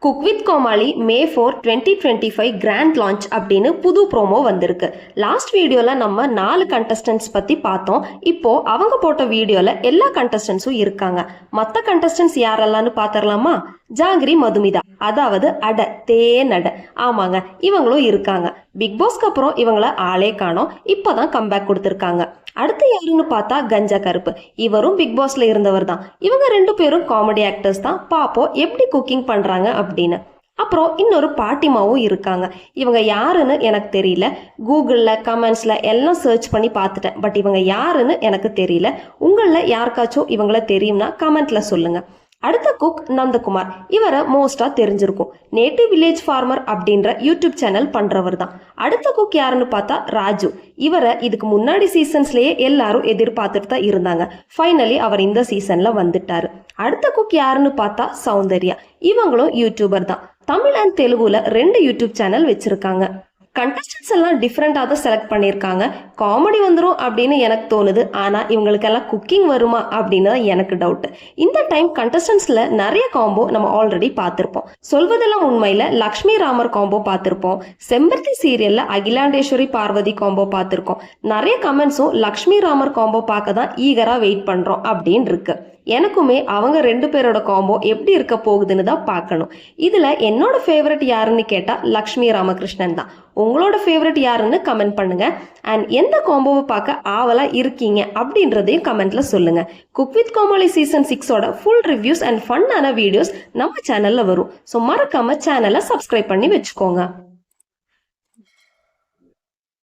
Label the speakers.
Speaker 1: Cook with Comali May 4 2025 grand launch அப்படின்னு புது promo வந்திருக்கு. லாஸ்ட் வீடியோல நம்ம 4 கண்டஸ்டன்ட்ஸ் பத்தி பார்த்தோம். இப்போ அவங்க போட்ட வீடியோல எல்லா கண்டஸ்டன்ட்ஸும் இருக்காங்க. மற்ற கண்டஸ்டன்ட்ஸ் யாரெல்லாம்னு பாத்திரலாமா? ஜாங்கிரி மதுமிதா, அதாவது தேனட, ஆமாங்க, இவங்களும் இருக்காங்க. பிக் பாஸ்க்கு அப்புறம் இவங்கள ஆளே காணோம். இப்பதான் கம்பேக் கொடுத்திருக்காங்க. அடுத்து யாருன்னு பார்த்தா கஞ்சா கருப்பு, இவரும் பிக் பாஸ்ல இருந்தவர் தான். இவங்க 2 பேரும் காமெடி ஆக்டர்ஸ் தான். பாப்போம் எப்படி குக்கிங் பண்றாங்க அப்படின்னு. அப்புறம் இன்னொரு பாட்டிமாவும் இருக்காங்க. இவங்க யாருன்னு எனக்கு தெரியல. கூகுள்ல கமெண்ட்ஸ்ல எல்லாம் சர்ச் பண்ணி பார்த்துட்டேன். பட் இவங்க யாருன்னு எனக்கு தெரியல. உங்கள யாருக்காச்சும் இவங்கள தெரியும்னா கமெண்ட்ல சொல்லுங்க. அடுத்த குக் நந்தகுமார், இவரை மோஸ்டா தெரிஞ்சிருக்கும். நேட்டிவ் வில்லேஜ் ஃபார்மர் அப்படின்ற யூடியூப் சேனல் பண்றவர் தான். அடுத்த குக் யாருன்னு பார்த்தா ராஜு. இவரை இதுக்கு முன்னாடி சீசன்ஸ்லயே எல்லாரும் எதிர்பார்த்துட்டு தான் இருந்தாங்க. ஃபைனலி அவர் இந்த சீசன்ல வந்துட்டாரு. அடுத்த குக் யாருன்னு பார்த்தா சௌந்தர்யா. இவங்களும் யூடியூபர் தான். தமிழ் அண்ட் தெலுங்குல 2 யூடியூப் சேனல் வச்சிருக்காங்க. கண்டஸ்டன்ஸ் எல்லாம் டிஃப்ரெண்டாக தான் செலக்ட் பண்ணியிருக்காங்க. காமெடி வந்துடும் அப்படின்னு எனக்கு தோணுது. ஆனால் இவங்களுக்கெல்லாம் குக்கிங் வருமா அப்படின்னு தான் எனக்கு டவுட். இந்த டைம் கண்டஸ்டன்ஸில் நிறைய காம்போ நம்ம ஆல்ரெடி பார்த்துருப்போம். சொல்வதெல்லாம் உண்மையில் லக்ஷ்மி ராமர் காம்போ பார்த்துருப்போம். செம்பருத்தி சீரியலில் அகிலாண்டேஸ்வரி பார்வதி காம்போ பார்த்துருக்கோம். நிறைய கமெண்ட்ஸும் லக்ஷ்மி ராமர் காம்போ பார்க்க தான் ஈகராக வெயிட் பண்ணுறோம் அப்படின்னு இருக்கு. எனக்குமே அவங்க 2 பேரோட காம்போ எப்படி இருக்க போகுதுன்னு தான் பார்க்கணும். இதுல என்னோட ஃபேவரட் யாருன்னு கேட்டா லக்ஷ்மி ராமகிருஷ்ணன் தான். உங்களோட ஃபேவரட் யாருன்னு கமெண்ட் பண்ணுங்க. அண்ட் எந்த காம்போவை பார்க்க ஆவலா இருக்கீங்க அப்படின்றதையும் கமெண்ட்ல சொல்லுங்க. குக் வித் கோமாளி சீசன் 6ஓட ஃபுல் ரிவ்யூஸ் அண்ட் ஃபன்னான வீடியோஸ் நம்ம சேனல்ல வரும். ஸோ மறக்காம சேனலை சப்ஸ்கிரைப் பண்ணி வச்சுக்கோங்க.